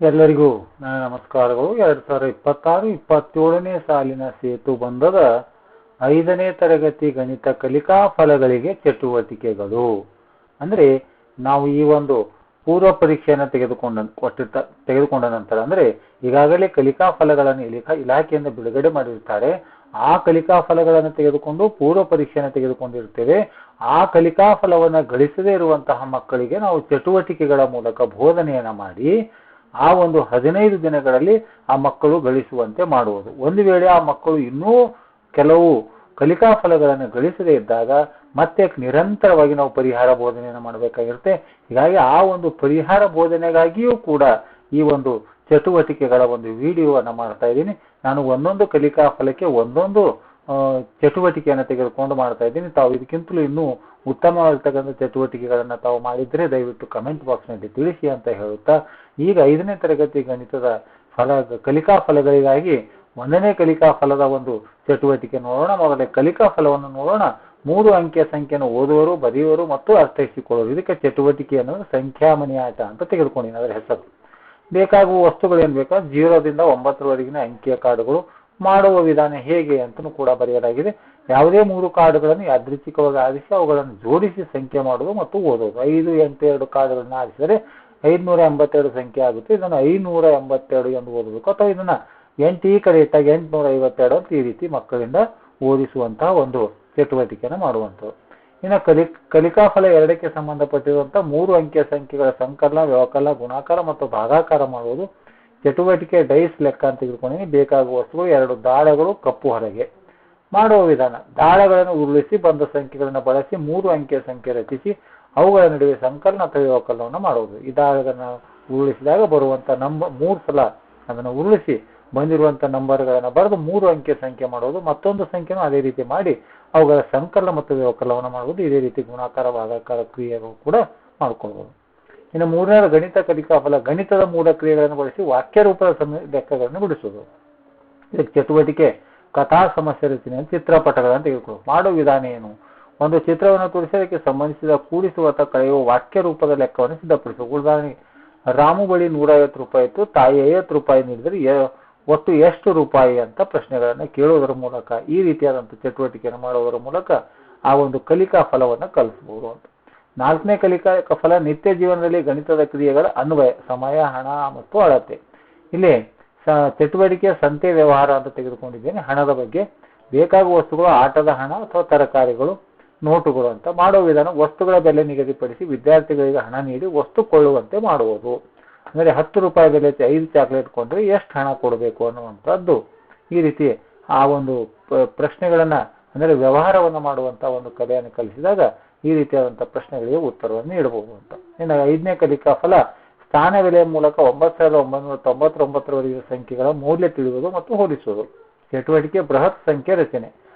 ಎಲ್ಲರಿಗೂ ನನ್ನ ನಮಸ್ಕಾರಗಳು. 2026-27ನೇ ಸಾಲಿನ ಸೇತುಬಂಧದ 5ನೇ ತರಗತಿ ಗಣಿತ ಕಲಿಕಾ ಫಲಗಳಿಗೆ ಚಟುವಟಿಕೆಗಳು. ಅಂದ್ರೆ ನಾವು ಈ ಒಂದು ಪೂರ್ವ ಪರೀಕ್ಷೆಯನ್ನು ತೆಗೆದುಕೊಂಡ ನಂತರ ಅಂದ್ರೆ ಈಗಾಗಲೇ ಕಲಿಕಾ ಫಲಗಳನ್ನು ಇಲಾಖೆಯಿಂದ ಬಿಡುಗಡೆ ಮಾಡಿರ್ತಾರೆ. ಆ ಕಲಿಕಾ ಫಲಗಳನ್ನು ತೆಗೆದುಕೊಂಡು ಪೂರ್ವ ಪರೀಕ್ಷೆಯನ್ನು ತೆಗೆದುಕೊಂಡಿರ್ತೇವೆ. ಆ ಕಲಿಕಾ ಫಲವನ್ನು ಗಳಿಸದೇ ಇರುವಂತಹ ಮಕ್ಕಳಿಗೆ ನಾವು ಚಟುವಟಿಕೆಗಳ ಮೂಲಕ ಬೋಧನೆಯನ್ನ ಮಾಡಿ ಆ ಒಂದು 15 ದಿನಗಳಲ್ಲಿ ಆ ಮಕ್ಕಳು ಗಳಿಸುವಂತೆ ಮಾಡುವುದು. ಒಂದು ವೇಳೆ ಆ ಮಕ್ಕಳು ಇನ್ನೂ ಕೆಲವು ಕಲಿಕಾ ಫಲಗಳನ್ನು ಗಳಿಸದೇ ಇದ್ದಾಗ ಮತ್ತೆ ನಿರಂತರವಾಗಿ ನಾವು ಪರಿಹಾರ ಬೋಧನೆಯನ್ನು ಮಾಡಬೇಕಾಗಿರುತ್ತೆ. ಹೀಗಾಗಿ ಆ ಒಂದು ಪರಿಹಾರ ಬೋಧನೆಗಾಗಿಯೂ ಕೂಡ ಈ ಒಂದು ಚಟುವಟಿಕೆಗಳ ಒಂದು ವಿಡಿಯೋವನ್ನು ಮಾಡ್ತಾ ಇದ್ದೀನಿ. ನಾನು ಒಂದೊಂದು ಕಲಿಕಾ ಫಲಕ್ಕೆ ಒಂದೊಂದು ಚಟುವಟಿಕೆಯನ್ನು ತೆಗೆದುಕೊಂಡು ಮಾಡ್ತಾ ಇದ್ದೀನಿ. ತಾವು ಇದಕ್ಕಿಂತಲೂ ಇನ್ನೂ ಉತ್ತಮವಾಗಿರ್ತಕ್ಕಂಥ ಚಟುವಟಿಕೆಗಳನ್ನು ತಾವು ಮಾಡಿದ್ರೆ ದಯವಿಟ್ಟು ಕಮೆಂಟ್ ಬಾಕ್ಸ್ನಲ್ಲಿ ತಿಳಿಸಿ ಅಂತ ಹೇಳುತ್ತಾ, ಈಗ 5ನೇ ತರಗತಿ ಗಣಿತದ ಕಲಿಕಾ ಫಲಗಳಿಗಾಗಿ 1ನೇ ಕಲಿಕಾ ಫಲದ ಒಂದು ಚಟುವಟಿಕೆ ನೋಡೋಣ. ಮೊದಲೇ ಕಲಿಕಾ ಫಲವನ್ನು ನೋಡೋಣ. 3 ಅಂಕಿಯ ಸಂಖ್ಯೆಯನ್ನು ಓದುವರು, ಬರೆಯುವರು ಮತ್ತು ಅರ್ಥೈಸಿಕೊಳ್ಳುವರು. ಇದಕ್ಕೆ ಚಟುವಟಿಕೆ ಅನ್ನೋದು ಸಂಖ್ಯಾಮಣಿ ಆಟ ಅಂತ ತೆಗೆದುಕೊಂಡಿದ್ದೀನಿ ಅದರ ಹೆಸರು. ಬೇಕಾಗುವ ವಸ್ತುಗಳು ಏನು ಬೇಕಾ 0ರಿಂದ 9ರವರೆಗಿನ ಅಂಕಿಯ ಕಾರ್ಡುಗಳು. ಮಾಡುವ ವಿಧಾನ ಹೇಗೆ ಅಂತಲೂ ಕೂಡ ಬರೆಯಲಾಗಿದೆ. ಯಾವುದೇ 3 ಕಾರ್ಡುಗಳನ್ನು ಯಾದೃಚ್ಛಿಕವಾಗಿ ಆರಿಸಿ ಅವುಗಳನ್ನು ಜೋಡಿಸಿ ಸಂಖ್ಯೆ ಮಾಡುವುದು ಮತ್ತು ಓದುವುದು. 5, 8, 2 ಕಾರ್ಡುಗಳನ್ನು ಆರಿಸಿದರೆ 582 ಸಂಖ್ಯೆ ಆಗುತ್ತೆ. ಇದನ್ನು 582 ಎಂದು ಓದಬೇಕು. ಅಥವಾ ಇದನ್ನ 8 ಈ ಕಡೆ ಇಟ್ಟಾಗ 852 ಅಂತ ಈ ರೀತಿ ಮಕ್ಕಳಿಂದ ಓದಿಸುವಂತಹ ಒಂದು ಚಟುವಟಿಕೆಯನ್ನು ಮಾಡುವಂಥದ್ದು. ಇನ್ನು ಕಲಿಕಾ ಫಲ 2ಕ್ಕೆ ಸಂಬಂಧಪಟ್ಟಿರುವಂತಹ 3 ಅಂಕಿಯ ಸಂಖ್ಯೆಗಳ ಸಂಕಲನ, ವ್ಯವಕಲನ, ಗುಣಾಕಾರ ಮತ್ತು ಭಾಗಾಕಾರ ಮಾಡುವುದು. ಚಟುವಟಿಕೆ ಡೈಸ್ ಲೆಕ್ಕ ಅಂತ ತೆಗೆದುಕೊಂಡಿದ್ದೀನಿ. ಬೇಕಾಗುವ ವಸ್ತುಗಳು 2 ದಾಳಗಳು, ಕಪ್ಪು ಹಲಗೆ. ಮಾಡುವ ವಿಧಾನ: ದಾಳಗಳನ್ನು ಉರುಳಿಸಿ ಬಂದ ಸಂಖ್ಯೆಗಳನ್ನು ಬಳಸಿ 3 ಅಂಕಿಯ ಸಂಖ್ಯೆ ರಚಿಸಿ ಅವುಗಳ ನಡುವೆ ಸಂಕಲನ ಅಥವಾ ವ್ಯವಕಲನವನ್ನು ಮಾಡುವುದು. ಈ ದಾಳಗಳನ್ನು ಉರುಳಿಸಿದಾಗ ಬರುವಂತ ನಂಬರ್ 3 ಸಲ ಅದನ್ನು ಉರುಳಿಸಿ ಬಂದಿರುವಂತಹ ನಂಬರ್ಗಳನ್ನು ಬರೆದು 3 ಅಂಕಿಯ ಸಂಖ್ಯೆ ಮಾಡುವುದು. ಮತ್ತೊಂದು ಸಂಖ್ಯೆನೂ ಅದೇ ರೀತಿ ಮಾಡಿ ಅವುಗಳ ಸಂಕಲನ ಮತ್ತು ವ್ಯವಕಲನವನ್ನು ಮಾಡುವುದು. ಇದೇ ರೀತಿ ಗುಣಾಕಾರ, ಭಾಗಾಕಾರ ಕ್ರಿಯೆಗಳು ಕೂಡ ಮಾಡಿಕೊಳ್ಳಬಹುದು. ಇನ್ನು 3ನೇ ಗಣಿತ ಕಲಿಕಾ ಫಲ: ಗಣಿತದ ಮೂಲ ಕ್ರಿಯೆಗಳನ್ನು ಬಳಸಿ ವಾಕ್ಯ ರೂಪದ ಲೆಕ್ಕಗಳನ್ನು ಬಿಡಿಸುವುದು. ಇದಕ್ಕೆ ಚಟುವಟಿಕೆ ಕಥಾ ಸಮಸ್ಯೆ ರಚನೆ, ಚಿತ್ರಪಟಗಳನ್ನು ತೆಗೆದುಕೊಳ್ಳುವುದು. ಮಾಡುವ ವಿಧಾನ ಏನು? ಒಂದು ಚಿತ್ರವನ್ನು ತೋರಿಸಿ ಅದಕ್ಕೆ ಸಂಬಂಧಿಸಿದ ಕೂಡಿಸುವ ಅಥವಾ ಕಳೆಯುವ ವಾಕ್ಯ ರೂಪದ ಲೆಕ್ಕವನ್ನು ಸಿದ್ಧಪಡಿಸುವುದು. ಉದಾಹರಣೆಗೆ, ರಾಮು ಬಳಿ 150 ರೂಪಾಯಿ ಇತ್ತು, ತಾಯಿ 50 ರೂಪಾಯಿ ನೀಡಿದರೆ ಒಟ್ಟು ಎಷ್ಟು ರೂಪಾಯಿ ಅಂತ ಪ್ರಶ್ನೆಗಳನ್ನು ಕೇಳುವುದರ ಮೂಲಕ ಈ ರೀತಿಯಾದಂತಹ ಚಟುವಟಿಕೆಯನ್ನು ಮಾಡುವುದರ ಮೂಲಕ ಆ ಒಂದು ಕಲಿಕಾ ಫಲವನ್ನು ಕಲಿಸಬಹುದು ಅಂತ. 4ನೇ ಕಲಿಕಾ ಫಲ: ನಿತ್ಯ ಜೀವನದಲ್ಲಿ ಗಣಿತದ ಕ್ರಿಯೆಗಳ ಅನ್ವಯ, ಸಮಯ, ಹಣ ಮತ್ತು ಅಳತೆ. ಇಲ್ಲಿ ಚಟುವಟಿಕೆ ಸಂತೆ ವ್ಯವಹಾರ ಅಂತ ತೆಗೆದುಕೊಂಡಿದ್ದೇನೆ. ಹಣದ ಬಗ್ಗೆ ಬೇಕಾಗುವ ವಸ್ತುಗಳು ಆಟದ ಹಣ ಅಥವಾ ತರಕಾರಿಗಳು, ನೋಟುಗಳು ಅಂತ. ಮಾಡುವ ವಿಧಾನ: ವಸ್ತುಗಳ ಬೆಲೆ ನಿಗದಿಪಡಿಸಿ ವಿದ್ಯಾರ್ಥಿಗಳಿಗೆ ಹಣ ನೀಡಿ ವಸ್ತು ಕೊಳ್ಳುವಂತೆ ಮಾಡುವುದು. ಅಂದರೆ 10 ರೂಪಾಯಿ ಬೆಲೆ 5 ಚಾಕ್ಲೇಟ್ ಕೊಂಡ್ರೆ ಎಷ್ಟು ಹಣ ಕೊಡಬೇಕು ಅನ್ನುವಂಥದ್ದು. ಈ ರೀತಿ ಆ ಒಂದು ಪ್ರಶ್ನೆಗಳನ್ನ ಅಂದರೆ ವ್ಯವಹಾರವನ್ನು ಮಾಡುವಂತಹ ಒಂದು ಕಲೆಯನ್ನು ಕಲಿಸಿದಾಗ ಈ ರೀತಿಯಾದಂತಹ ಪ್ರಶ್ನೆಗಳಿಗೆ ಉತ್ತರವನ್ನು ನೀಡಬಹುದು ಅಂತ. ಇನ್ನು 5ನೇ ಕಲಿಕಾ ಫಲ: ಸ್ಥಾನ ಬೆಲೆಯ ಮೂಲಕ 9999ರವರೆಗಿನ ಸಂಖ್ಯೆಗಳ ಮೌಲ್ಯ ತಿಳಿಯುವುದು ಮತ್ತು ಹೋಲಿಸುವುದು. ಚಟುವಟಿಕೆ ಬೃಹತ್ ಸಂಖ್ಯೆ ರಚನೆ.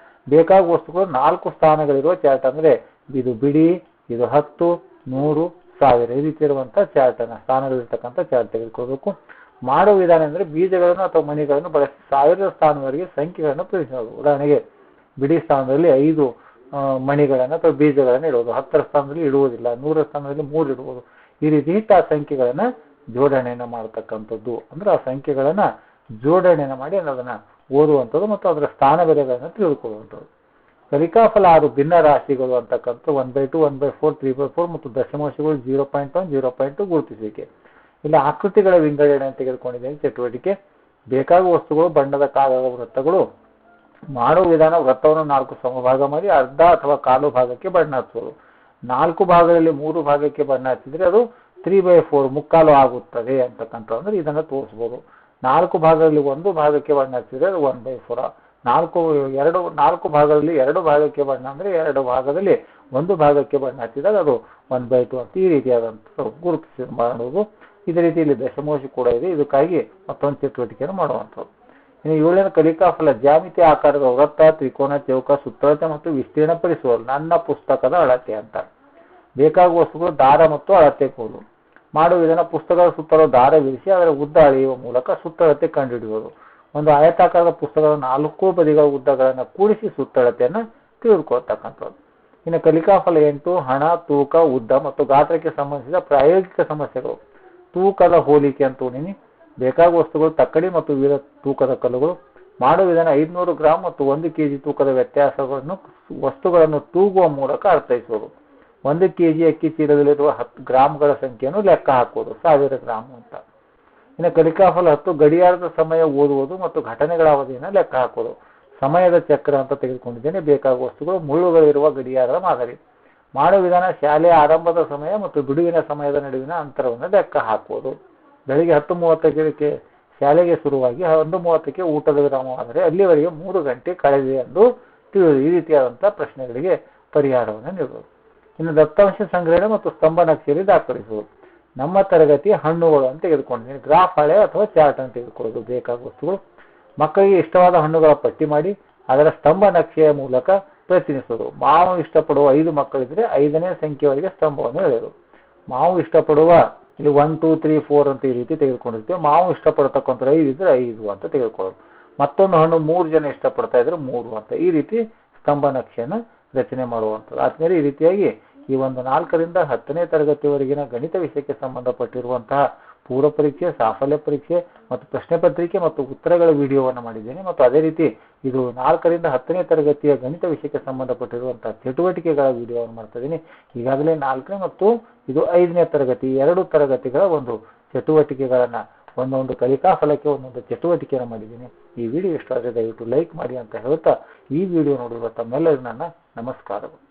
ಬೇಕಾಗುವ ವಸ್ತುಗಳು 4 ಸ್ಥಾನಗಳಿರುವ ಚಾರ್ಟ್, ಅಂದ್ರೆ ಇದು ಬಿಡಿ, ಇದು 10, 100, 1000 ಈ ರೀತಿ ಇರುವಂತಹ ಚಾರ್ಟ್ ಅನ್ನ ಸ್ಥಾನಗಳಿರ್ತಕ್ಕಂಥ ಚಾರ್ಟ್ ತೆಗೆದುಕೊಳ್ಬೇಕು. ಮಾಡುವ ವಿಧಾನ ಅಂದ್ರೆ ಬೀಜಗಳನ್ನು ಅಥವಾ ಮಣಿಗಳನ್ನು ಬಳಸಿ 1000 ಸ್ಥಾನವರೆಗೆ ಸಂಖ್ಯೆಗಳನ್ನು ಪ್ರವೇಶಿಸುವುದು. ಉದಾಹರಣೆಗೆ, ಬಿಡಿ ಸ್ಥಾನದಲ್ಲಿ 5 ಮಣಿಗಳನ್ನು ಅಥವಾ ಬೀಜಗಳನ್ನು ಇಡುವುದು, 10ರ ಸ್ಥಾನದಲ್ಲಿ ಇಡುವುದಿಲ್ಲ, 100ರ ಸ್ಥಾನದಲ್ಲಿ 3 ಇಡುವುದು. ಈ ರೀತಿ ಇಟ್ಟು ಆ ಸಂಖ್ಯೆಗಳನ್ನ ಜೋಡಣೆಯನ್ನು ಮಾಡತಕ್ಕಂಥದ್ದು. ಅಂದ್ರೆ ಆ ಸಂಖ್ಯೆಗಳನ್ನ ಜೋಡಣೆಯನ್ನು ಮಾಡಿ ಅದನ್ನ ಓದುವಂಥದ್ದು ಮತ್ತು ಅದರ ಸ್ಥಾನ ಬೆಲೆಗಳನ್ನು ತಿಳಿದುಕೊಳ್ಳುವಂಥದ್ದು. ಕಲಿಕಾ ಫಲ 6: ಭಿನ್ನ ರಾಶಿಗಳು ಅಂತಕ್ಕಂಥ 1/2, 1/4, 3/4 ಮತ್ತು ದಶಮಾಂಶಗಳು 0.1, 0.2 ಗುರುತಿಸುವಿಕೆ. ಇಲ್ಲಿ ಆಕೃತಿಗಳ ವಿಂಗಡಣೆ ತೆಗೆದುಕೊಂಡಿದ್ದೇನೆ. ಚಟುವಟಿಕೆ ಬೇಕಾಗುವ ವಸ್ತುಗಳು ಬಣ್ಣದ ಕಾಗದ ವೃತ್ತಗಳು. ಮಾಡುವ ವಿಧಾನ: ವೃತ್ತವನ್ನು 4 ಸಮಭಾಗ ಮಾಡಿ ಅರ್ಧ ಅಥವಾ ಕಾಲು ಭಾಗಕ್ಕೆ ಬಣ್ಣ ಹಚ್ಚುವುದು. 4 ಭಾಗದಲ್ಲಿ 3 ಭಾಗಕ್ಕೆ ಬಣ್ಣ ಹಚ್ಚಿದ್ರೆ ಅದು 3/4 ಮುಕ್ಕಾಲು ಆಗುತ್ತದೆ ಅಂತಕ್ಕಂಥ ಅಂದ್ರೆ ಇದನ್ನ ತೋರಿಸಬಹುದು. 4 ಭಾಗದಲ್ಲಿ 1 ಭಾಗಕ್ಕೆ ಬಣ್ಣ ಹಚ್ಚಿದ್ರೆ ಅದು 1/4. 4 ಭಾಗದಲ್ಲಿ 2 ಭಾಗಕ್ಕೆ ಬಣ್ಣ ಅಂದ್ರೆ 2 ಭಾಗದಲ್ಲಿ 1 ಭಾಗಕ್ಕೆ ಬಣ್ಣ ಹಚ್ಚಿದಾಗ ಅದು 1/2 ಅಂತ ಈ ರೀತಿಯಾದಂತ ಗುರುತಿಸಿ ಮಾಡುವುದು. ಇದೇ ರೀತಿಯಲ್ಲಿ ದಶಮಾಂಶ ಕೂಡ ಇದೆ. ಇದಕ್ಕಾಗಿ ಮತ್ತೊಂದು ಚಟುವಟಿಕೆಯನ್ನು ಮಾಡುವಂಥದ್ದು. ಇನ್ನು 7ನೇ ಕಲಿಕಾ ಫಲ: ಜ್ಯಾಮಿತಿ ಆಕಾರದ ವೃತ್ತ, ತ್ರಿಕೋನ, ಚೌಕ, ಸುತ್ತಳತೆ ಮತ್ತು ವಿಸ್ತೀರ್ಣಪಡಿಸುವುದು. ನನ್ನ ಪುಸ್ತಕದ ಅಳತೆ ಅಂತ. ಬೇಕಾಗುವ ವಸ್ತುಗಳು ದಾರ ಮತ್ತು ಅಳತೆ ಕೋಲು. ಮಾಡುವ ವಿಧಾನ: ಪುಸ್ತಕದ ಸುತ್ತಲೂ ದಾರ ವಿರಿಸಿ ಅದರ ಉದ್ದ ಅಳೆಯುವ ಮೂಲಕ ಸುತ್ತಳತೆ ಕಂಡುಹಿಡಿಯುವುದು. ಒಂದು ಆಯತಾಕಾರದ ಪುಸ್ತಕದ 4 ಬದಿಗಳ ಉದ್ದಗಳನ್ನು ಕೂಡಿಸಿ ಸುತ್ತಳತೆಯನ್ನು ತಿಳಿದುಕೊಳ್ತಕ್ಕಂಥದ್ದು. ಇನ್ನು ಕಲಿಕಾ ಫಲ 8: ಹಣ, ತೂಕ, ಉದ್ದ ಮತ್ತು ಗಾತ್ರಕ್ಕೆ ಸಂಬಂಧಿಸಿದ ಪ್ರಾಯೋಗಿಕ ಸಮಸ್ಯೆಗಳು. ತೂಕದ ಹೋಲಿಕೆ ಅಂತ ಬೇಕಾಗುವ ವಸ್ತುಗಳು ತಕ್ಕಡಿ ಮತ್ತು ವಿವಿಧ ತೂಕದ ಕಲ್ಲುಗಳು. ಮಾಡುವ ವಿಧಾನ 500 ಗ್ರಾಂ ಮತ್ತು 1 ಕೆಜಿ ತೂಕದ ವ್ಯತ್ಯಾಸಗಳನ್ನು ವಸ್ತುಗಳನ್ನು ತೂಗುವ ಮೂಲಕ ಅರ್ಥೈಸುವುದು. 1 ಕೆಜಿ ಅಕ್ಕಿ ಚೀಲದಲ್ಲಿರುವ 10 ಗ್ರಾಂಗಳ ಸಂಖ್ಯೆಯನ್ನು ಲೆಕ್ಕ ಹಾಕುವುದು 1000 ಗ್ರಾಂ ಅಂತ. ಇನ್ನು ಕಲಿಕಾಫಲ 10 ಗಡಿಯಾರದ ಸಮಯ ಓದುವುದು ಮತ್ತು ಘಟನೆಗಳ ಅವಧಿಯನ್ನು ಲೆಕ್ಕ ಹಾಕುವುದು. ಸಮಯದ ಚಕ್ರ ಅಂತ ತೆಗೆದುಕೊಂಡಿದ್ದೇನೆ. ಬೇಕಾಗುವ ವಸ್ತುಗಳು ಮುಳ್ಳುಗಳಿರುವ ಗಡಿಯಾರದ ಮಾದರಿ. ಮಾಡುವ ವಿಧಾನ ಶಾಲೆಯ ಆರಂಭದ ಸಮಯ ಮತ್ತು ಬಿಡುವಿನ ಸಮಯದ ನಡುವಿನ ಅಂತರವನ್ನು ಲೆಕ್ಕ ಹಾಕುವುದು. ಬೆಳಿಗ್ಗೆ 10:30ಕ್ಕೆ ಶಾಲೆಗೆ ಶುರುವಾಗಿ 11:30ಕ್ಕೆ ಊಟದ ವಿರಾಮವಾದರೆ ಅಲ್ಲಿವರೆಗೆ 3 ಗಂಟೆ ಕಳೆದಿದೆ ಎಂದು ತಿಳಿಯುವುದು. ಈ ರೀತಿಯಾದಂತಹ ಪ್ರಶ್ನೆಗಳಿಗೆ ಪರಿಹಾರವನ್ನು ನೀಡುವುದು. ಇನ್ನು ದತ್ತಾಂಶ ಸಂಗ್ರಹಣೆ ಮತ್ತು ಸ್ತಂಭ ನಕ್ಷೆಯಲ್ಲಿ ದಾಖಲಿಸುವುದು. ನಮ್ಮ ತರಗತಿಯ ಹಣ್ಣುಗಳು ಅಂತ ತೆಗೆದುಕೊಂಡಿದ್ದೀನಿ. ಗ್ರಾಫ್ ಹಳೆ ಅಥವಾ ಚಾರ್ಟ್ ಅಂತ ತೆಗೆದುಕೊಳ್ಳೋದು. ಬೇಕಾಗುವ ವಸ್ತುಗಳು ಮಕ್ಕಳಿಗೆ ಇಷ್ಟವಾದ ಹಣ್ಣುಗಳ ಪಟ್ಟಿ ಮಾಡಿ ಅದರ ಸ್ತಂಭ ನಕ್ಷೆಯ ಮೂಲಕ ಪ್ರತಿನಿಧಿಸುವುದು. ಮಾವು ಇಷ್ಟಪಡುವ 5 ಮಕ್ಕಳಿದ್ರೆ 5ನೇ ಸಂಖ್ಯೆಯವರೆಗೆ ಸ್ತಂಭವನ್ನು ಎಳೆಯುವುದು. ಮಾವು ಇಷ್ಟಪಡುವ ಇಲ್ಲಿ 1 2 3 4 ಅಂತ ಈ ರೀತಿ ತೆಗೆದುಕೊಂಡಿರ್ತೀವಿ. ಮಾವು ಇಷ್ಟಪಡತಕ್ಕಂಥ 5 ಇದ್ರೆ 5 ಅಂತ ತೆಗೆದುಕೊಳ್ಳೋದು. ಮತ್ತೊಂದು ಹಣ್ಣು 3 ಜನ ಇಷ್ಟಪಡ್ತಾ ಇದ್ರೆ 3 ಅಂತ ಈ ರೀತಿ ಸ್ತಂಭ ನಕ್ಷೆಯನ್ನು ರಚನೆ ಮಾಡುವಂಥದ್ದು. ಆದ್ಮೇಲೆ ಈ ರೀತಿಯಾಗಿ ಈ ಒಂದು 4ರಿಂದ 10ನೇ ತರಗತಿವರೆಗಿನ ಗಣಿತ ವಿಷಯಕ್ಕೆ ಸಂಬಂಧಪಟ್ಟಿರುವಂತಹ ಪೂರ್ವ ಪರೀಕ್ಷೆ, ಸಾಫಲ್ಯ ಪರೀಕ್ಷೆ ಮತ್ತು ಪ್ರಶ್ನೆ ಪತ್ರಿಕೆ ಮತ್ತು ಉತ್ತರಗಳ ವಿಡಿಯೋವನ್ನು ಮಾಡಿದ್ದೇನೆ. ಮತ್ತು ಅದೇ ರೀತಿ ಇದು 4ರಿಂದ 10ನೇ ತರಗತಿಯ ಗಣಿತ ವಿಷಯಕ್ಕೆ ಸಂಬಂಧಪಟ್ಟಿರುವಂತಹ ಚಟುವಟಿಕೆಗಳ ವಿಡಿಯೋವನ್ನು ಮಾಡ್ತಾ ಇದ್ದೀನಿ. ಈಗಾಗಲೇ 4ನೇ ಮತ್ತು ಇದು 5ನೇ ತರಗತಿ 2 ತರಗತಿಗಳ ಒಂದು ಚಟುವಟಿಕೆಗಳನ್ನ ಒಂದೊಂದು ಕಲಿಕಾ ಫಲಕ್ಕೆ ಒಂದೊಂದು ಚಟುವಟಿಕೆಯನ್ನು ಮಾಡಿದ್ದೀನಿ. ಈ ವಿಡಿಯೋ ಇಷ್ಟ ಆದರೆ ದಯವಿಟ್ಟು ಲೈಕ್ ಮಾಡಿ ಅಂತ ಹೇಳ್ತಾ ಈ ವಿಡಿಯೋ ನೋಡಿರುವ ತಮ್ಮೆಲ್ಲರಿಗೂ ನನ್ನ ನಮಸ್ಕಾರಗಳು.